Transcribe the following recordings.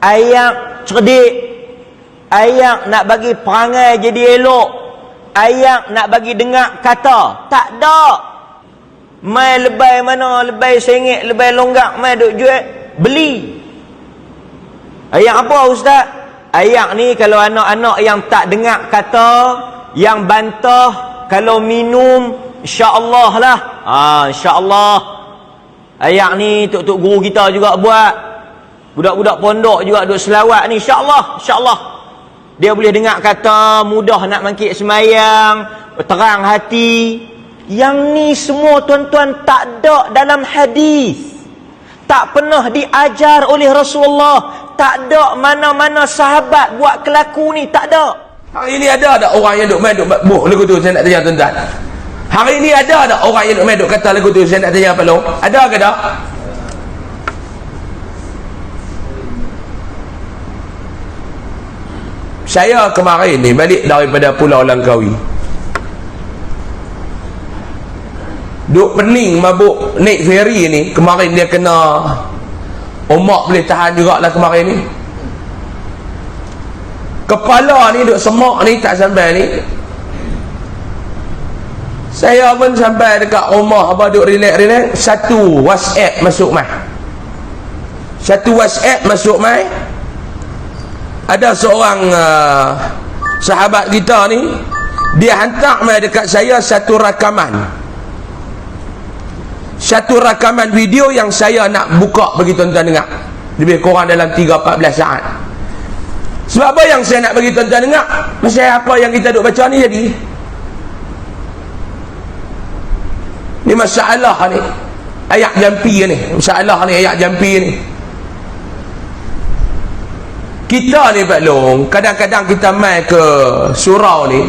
Ayat cerdik, ayat nak bagi perangai jadi elok, ayat nak bagi dengar kata. Tak ada. Mai lebay mana, lebay sengit, lebay longgak, mai duk jual, beli. Ayat apa ustaz? Ayat ni kalau anak-anak yang tak dengar kata, yang bantah, kalau minum, insya-Allah lah. Insya-Allah. Ayat ni tok-tok guru kita juga buat. Budak-budak pondok juga duk selawat ni, insya-Allah, insya-Allah. Dia boleh dengar kata, mudah nak mangkit semayang, terang hati. Yang ni semua tuan-tuan tak ada dalam hadis. Tak pernah diajar oleh Rasulullah. Tak ada mana-mana sahabat buat kelaku ni, tak ada. Hari ni ada tak orang yang duk main duk buh lagu tu, saya nak tanya tuan-tuan. Hari ni ada tak orang yang duk main duk kata lagu tu, saya nak tanya Pak Long. Ada ke tak? Saya kemarin ni balik daripada Pulau Langkawi, duk pening mabuk naik feri ni. Kemarin dia kena omak, boleh tahan jugalah kemarin ni. Kepala ni duk semak ni, tak sampai ni. Saya pun sampai dekat rumah apa duk relax-relax, satu WhatsApp masuk mai. Satu WhatsApp masuk mai. Ada seorang sahabat kita ni, dia hantar mai dekat saya satu rakaman. Satu rakaman video yang saya nak buka bagi tuan-tuan dengar. Lebih kurang dalam 3-14 saat. Sebab apa yang saya nak bagi tuan-tuan dengar? Pasal apa yang kita duk baca ni jadi. Ni masalah ni. Ayat jampi ni. Masalah ni ayat jampi ni. Kita ni Pak Long, kadang-kadang kita mai ke surau ni.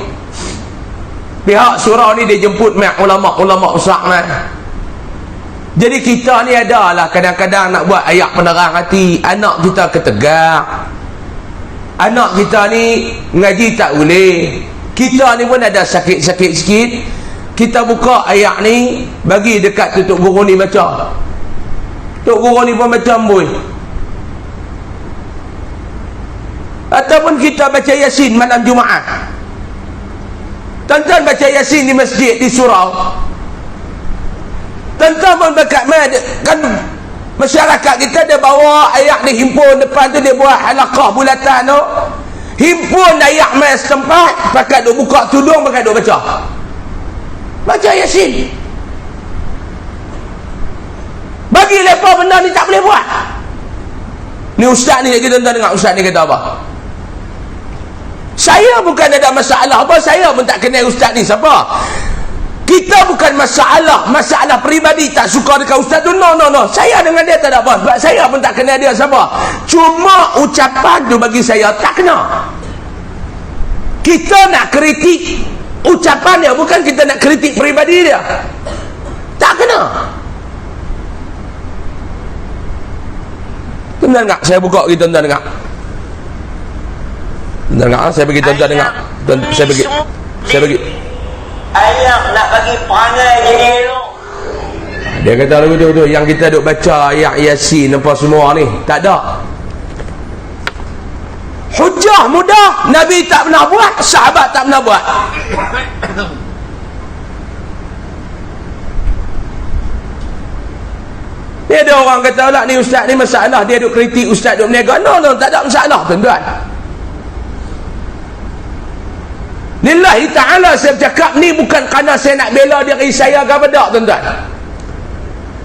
Pihak surau ni dia jemput mai ulama-ulama besar mai. Jadi kita ni adalah kadang-kadang nak buat ayat penerang hati. Anak kita ketegak, anak kita ni ngaji tak boleh. Kita ni pun ada sakit-sakit sikit. Kita buka ayat ni, bagi dekat Tok Guru ni baca. Tok Guru ni pun baca amboi. Ataupun kita baca Yasin malam Jumaat. Tuan-tuan baca Yasin di masjid, di surau. Tuan-tuan pun dekat kan masyarakat kita dia bawa ayat ni, himpun depan tu, dia buat halaqah bulatan tu, himpun ayat mai setempat, pakai duk buka tudung, pakai duk baca Yasin. Bagi lepas benda ni tak boleh buat. Ni ustaz ni, kita tuan-tuan dengar ustaz ni kata apa? Saya bukan ada masalah apa, saya pun tak kenal ustaz ni siapa. Kita bukan masalah peribadi, tak suka dekat ustaz tu. No. Saya dengan dia tak ada apa. Sebab saya pun tak kenal dia siapa. Cuma ucapan tu bagi saya tak kena. Kita nak kritik ucapan dia, bukan kita nak kritik peribadi dia. Tak kena. Tuan-tuan dengar, saya buka lagi tuan-tuan dengar. Tuan-tuan dengar, saya bagi tuan-tuan dengar. Saya bagi ayat nak bagi perangai jadi elok. Dia kata lagu tu, yang kita duk baca ayat Yasin apa semua ni, tak ada. Hujah mudah, Nabi tak pernah buat, sahabat tak pernah buat. Dia ada orang kata lah, ni ustaz ni masalah, dia duk kritik ustaz duk berniaga. No, tak ada masalah tuan-tuan. Lillahi ta'ala saya bercakap ni bukan kerana saya nak bela diri saya ke apa tak tuan-tuan.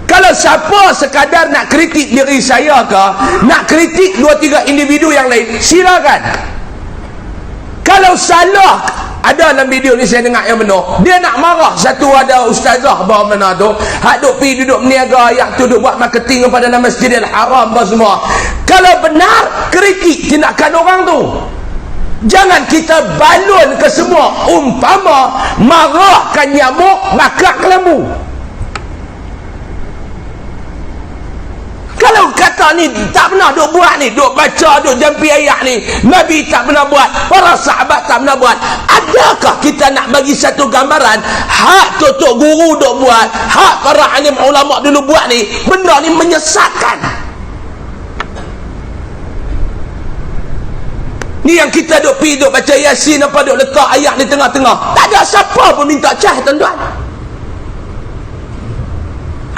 Kalau siapa sekadar nak kritik diri saya ke, nak kritik 2-3 individu yang lain, silakan. Kalau salah ada dalam video ni, saya dengar yang benar, dia nak marah satu ada ustazah bahawa mana tu, hak duk pergi duduk berniaga, yang tu duk buat marketing kepada nama Masjidil Haram apa semua. Kalau benar, kritik tindakan orang tu. Jangan kita balun ke semua. Umpama marahkan nyamuk, bakar kelambu. Kalau kata ni tak pernah duk buat ni, duk baca, duk jampi ayat ni, Nabi tak pernah buat, para sahabat tak pernah buat, adakah kita nak bagi satu gambaran hak Tok Guru duk buat, hak para alim ulama dulu buat ni, benda ni menyesatkan? Ni yang kita duk pergi duk baca Yasin, apa duk letak ayat di tengah-tengah. Tak ada siapa pun minta cah, tuan-tuan.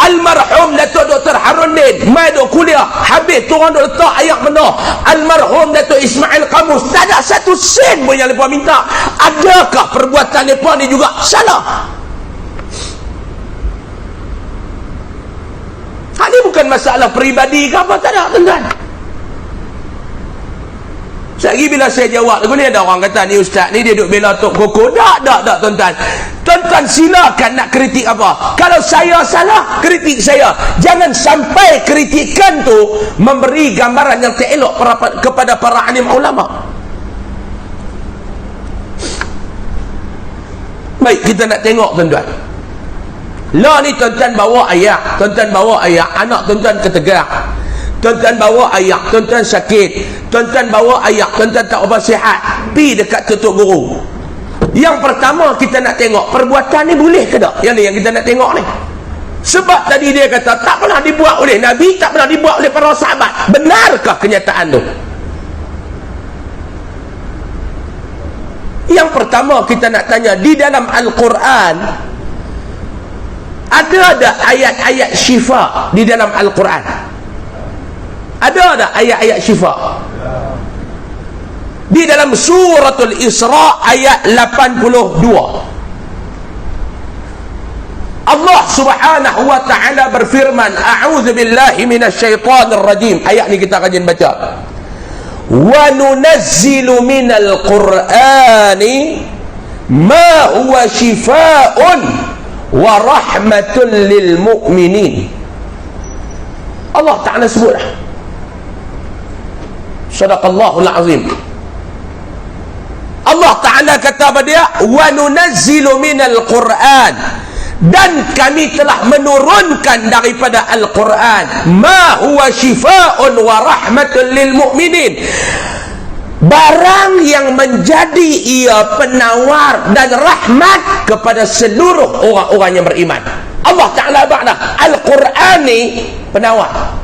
Almarhum Datuk Dr. Haruddin mai duk kuliah, habis tu orang duk letak ayat mana. Almarhum Datuk Ismail Qamus, tak ada satu sen pun yang mereka minta. Adakah perbuatan mereka ni juga salah? Ini bukan masalah peribadi ke apa, tak ada, tuan-tuan. Lagi bila saya jawab, ni ada orang kata ni ustaz ni dia duk bela Tok Koko. Tak, tuan-tuan. Tuan-tuan silakan nak kritik apa. Kalau saya salah, kritik saya. Jangan sampai kritikan tu memberi gambaran yang tak elok kepada para alim ulama. Baik, kita nak tengok, tuan-tuan. Lah ni tuan-tuan bawa ayat, anak tuan-tuan ketegak. Tuan-tuan bawa ayat, tuan-tuan sakit. Tuan-tuan bawa ayat, tuan-tuan tak apa sihat. Pi dekat tutup guru. Yang pertama kita nak tengok, perbuatan ni boleh ke tak? Yang ni yang kita nak tengok ni. Sebab tadi dia kata tak pernah dibuat oleh Nabi, tak pernah dibuat oleh para sahabat. Benarkah kenyataan tu? Yang pertama kita nak tanya, di dalam Al-Quran ada ayat-ayat syifa di dalam Al-Quran? Ada ayat-ayat syifa? Di dalam suratul Isra ayat 82. Allah Subhanahu wa taala berfirman, a'udzu billahi minasyaitonir rajim. Ayat ni kita kajian baca. Wa nunazzilu minal qur'ani ma huwa shifaa'un wa rahmatun lil mu'minin. Allah Ta'ala sebutlah. Sadaqallahul azim. Allah Ta'ala kata pada dia, wa nunazzilu minal Qur'an, dan kami telah menurunkan daripada Al-Quran ma huwa shifaa'un wa rahmatun lil mu'minin, barang yang menjadi ia penawar dan rahmat kepada seluruh orang-orang yang beriman. Allah Ta'ala ba'na Al-Quran ni penawar.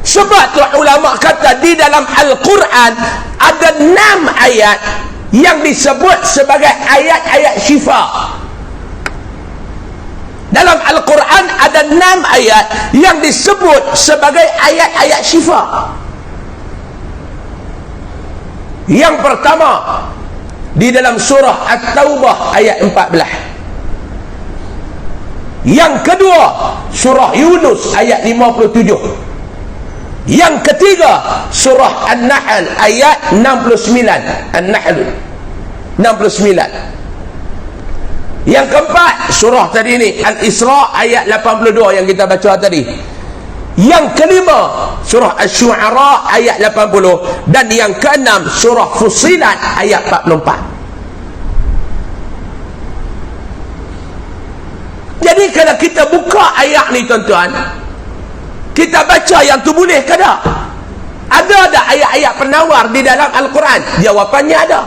Sebab tu ulama kata di dalam Al-Quran ada 6 ayat yang disebut sebagai ayat-ayat syifa. Dalam Al-Quran ada 6 ayat yang disebut sebagai ayat-ayat syifa. Yang pertama di dalam surah At-Taubah ayat 14. Yang kedua surah Yunus ayat 57. Yang ketiga surah An-Nahl ayat 69. An-Nahl 69. Yang keempat surah tadi ni Al-Isra ayat 82 yang kita baca tadi. Yang kelima surah Asy-Syu'ara ayat 80. Dan yang keenam surah Fussilat ayat 44. Jadi kalau kita buka ayat ni tuan-tuan, kita baca yang tu boleh ke tak? Ada ayat-ayat penawar di dalam Al-Quran? Jawapannya ada.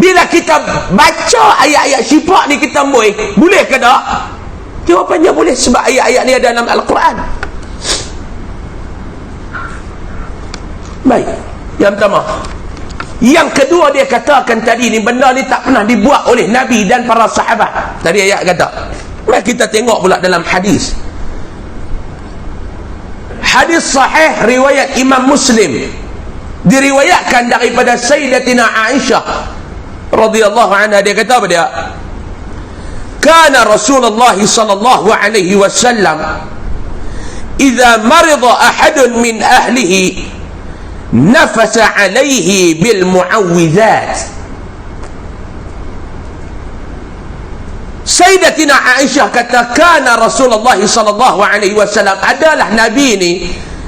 Bila kita baca ayat-ayat syifa ni kita boleh ke tak? Jawapannya boleh, sebab ayat-ayat ni ada dalam Al-Quran. Baik, yang pertama. Yang kedua dia katakan tadi ni, benda ni tak pernah dibuat oleh Nabi dan para sahabat. Tadi ayat kata. Mari kita tengok pula dalam hadis. Hadis sahih riwayat Imam Muslim, diriwayatkan daripada Sayyidatina Aisyah radhiyallahu anha. Dia kata apa dia? Kana Rasulullah sallallahu alaihi wasallam idza marida ahadun min ahlihi nafasa alaihi bil muawwidzat. Sayyidatina Aisyah kata, kana Rasulullah sallallahu alaihi wasallam, adalah Nabi ni,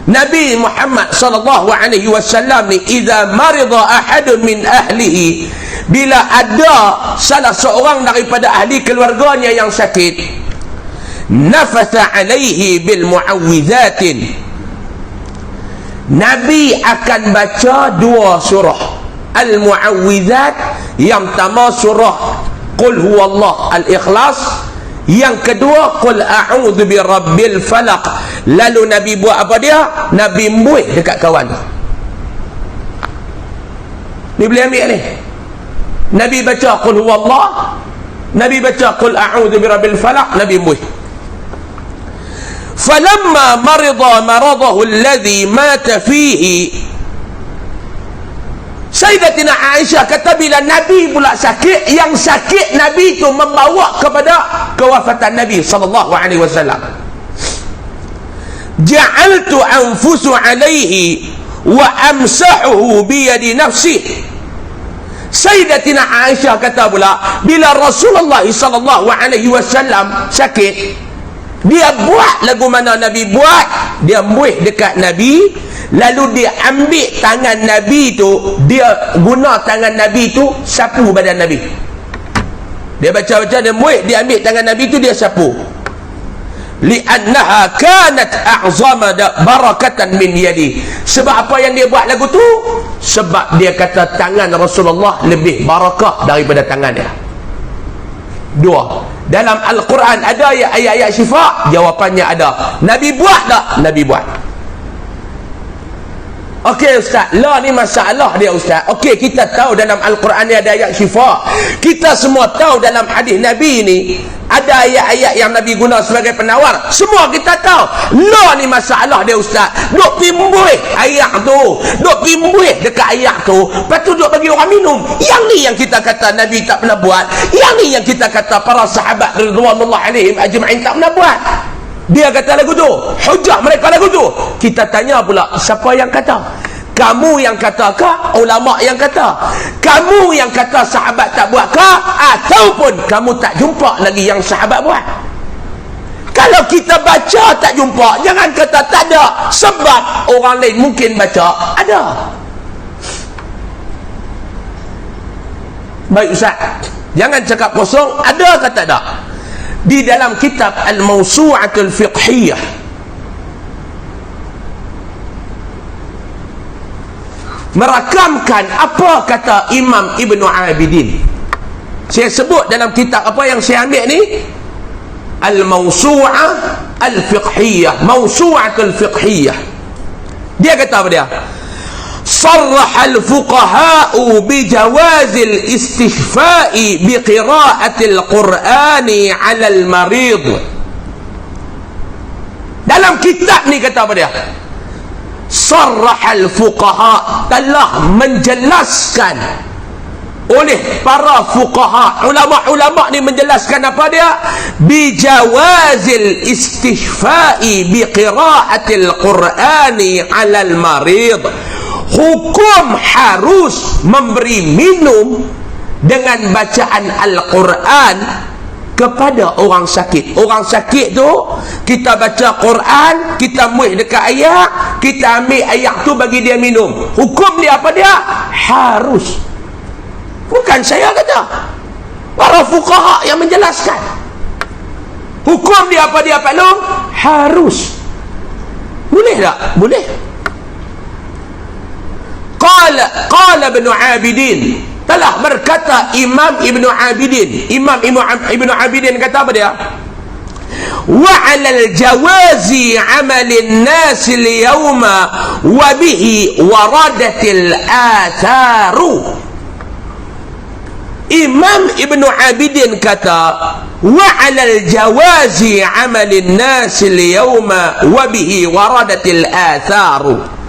Nabi Muhammad sallallahu alaihi wasallam ni, idza marida ahadun min ahlihi, bila ada salah seorang daripada ahli keluarganya yang sakit, nafasa alaihi bil muawwidzatin, Nabi akan baca 2 surah Al-Muawwidzat. Yang pertama surah Qul huwallah Al-Ikhlas, Yang kedua, qul a'udzu birabbil falaq. Lalu Nabi buat apa dia? Nabi muih dekat kawan tu. Ni boleh ambil ni. Nabi baca qul huwallah, Nabi baca qul a'udzu birabbil falaq, Nabi muih. Falamma marida maradahu alladhi mata fihi, Sayyidatina Aisyah kata bila Nabi pula sakit, yang sakit Nabi itu membawa kepada kewafatan Nabi sallallahu alaihi wasallam. Ja'altu anfusu alaihi wa amsahuhu bi yadi nafsi. Sayyidatina Aisyah kata pula bila Rasulullah sallallahu alaihi wasallam sakit, dia buat lagu mana Nabi buat, dia muih dekat Nabi, lalu dia ambil tangan Nabi tu, dia guna tangan Nabi tu sapu badan Nabi. Dia baca-baca, dia muih, dia ambil tangan Nabi tu, dia sapu. Li'annaha kanat a'zama barakatan min yadi. Sebab apa yang dia buat lagu tu? Sebab dia kata tangan Rasulullah lebih barakah daripada tangan dia. Dua, dalam Al-Quran ada ayat-ayat syifa? Jawapannya ada. Nabi buat tak? Nabi buat. Okey Ustaz, lah ni masalah dia Ustaz. Okey, kita tahu dalam Al-Quran ni ada ayat syifa. Kita semua tahu dalam hadis Nabi ni ada ayat-ayat yang Nabi guna sebagai penawar. Semua kita tahu. Lah ni masalah dia Ustaz. Duk pimbuih ayat tu, duk pimbuih dekat ayat tu, lepas tu duk bagi orang minum. Yang ni yang kita kata Nabi tak pernah buat. Yang ni yang kita kata para sahabat radhiyallahu alaihim ajma'in tak pernah buat. Dia kata lagu tu, hujah mereka lagu tu. Kita tanya pula, siapa yang kata? Kamu yang kata ke? Ulama yang kata? Kamu yang kata sahabat tak buat ke? Ataupun kamu tak jumpa lagi yang sahabat buat? Kalau kita baca tak jumpa, jangan kata tak ada. Sebab orang lain mungkin baca ada. Baik Ustaz, jangan cakap kosong, ada ke tak ada? Di dalam kitab Al-Mawsu'atul Fiqhiyah, merakamkan apa kata Imam Ibnu Abidin. Saya sebut dalam kitab apa yang saya ambil ni, Al-Mawsu'ah Al-Fiqhiyah, Mawsu'atul Fiqhiyah. Dia kata apa dia? صرح الفقهاء بجواز الاستشفاء بقراءة القرآن على المريض. Dalam kitab ni kata apa dia? صرح الفقهاء, telah menjelaskan oleh para fuqaha, ulama-ulama ni menjelaskan apa dia? Bijawazil istishfa'i biqira'atil qur'ani 'alal marid. Hukum harus memberi minum dengan bacaan Al-Quran kepada orang sakit. Orang sakit tu, kita baca Quran, kita muih dekat ayat, kita ambil ayat tu bagi dia minum. Hukum dia apa dia? Harus. Bukan saya kata, para fuqaha yang menjelaskan. Hukum dia apa dia Pak Long? Harus. Boleh tak? Boleh. Qala Ibnu Abidin, telah berkata Imam Ibnu Abidin. Imam Ibnu Abidin kata apa dia? Wa 'alal jawazi 'amalin nas al-yawma wa bihi waradatil atharu. Imam Ibnu Abidin kata wa 'alal jawazi 'amalin nas al-yawma wa bihi waradatil atharu.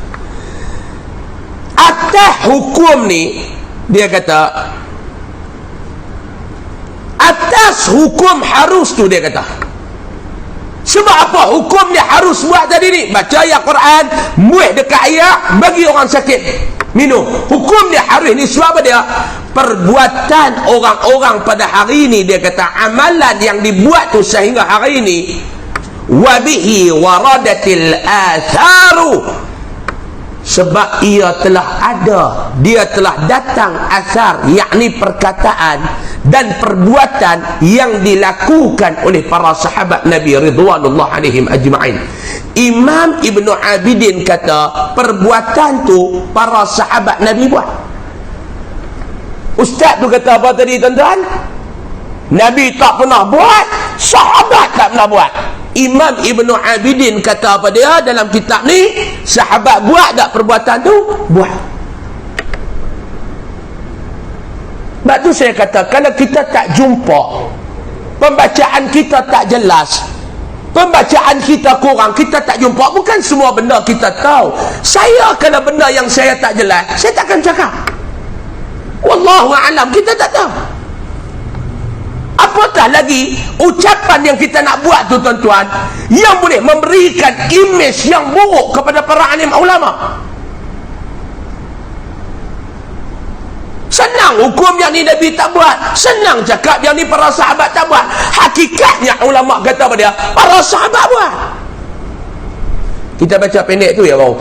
Atas hukum ni, dia kata atas hukum harus tu, dia kata. Sebab apa hukum dia harus buat tadi ni? Baca ayat Quran, muih dekat ayat, bagi orang sakit minum. Hukum dia harus ni sebab apa dia? Perbuatan orang-orang pada hari ini, dia kata amalan yang dibuat tu sehingga hari ini, wabihi waradatil atharu, sebab ia telah ada, dia telah datang asar, yakni perkataan dan perbuatan yang dilakukan oleh para sahabat Nabi ridwanullah alaihim ajma'in. Imam Ibnu Abidin kata perbuatan tu para sahabat Nabi buat. Ustaz tu kata apa tadi tuan-tuan? Nabi tak pernah buat, sahabat tak pernah buat. Imam Ibnu Abidin kata apa dia dalam kitab ni, sahabat buat tak perbuatan tu? Buat. Sebab tu saya kata, kalau kita tak jumpa, pembacaan kita tak jelas, pembacaan kita kurang, kita tak jumpa, bukan semua benda kita tahu. Saya kalau benda yang saya tak jelas, saya takkan cakap. Wallahu a'lam, kita tak tahu. Apatah lagi ucapan yang kita nak buat tu tuan-tuan, yang boleh memberikan imej yang buruk kepada para alim ulama. Senang hukum yang ni Nabi tak buat, senang cakap yang ni para sahabat tak buat. Hakikatnya ulama kata apa dia? Para sahabat buat. Kita baca pendek tu ya bau.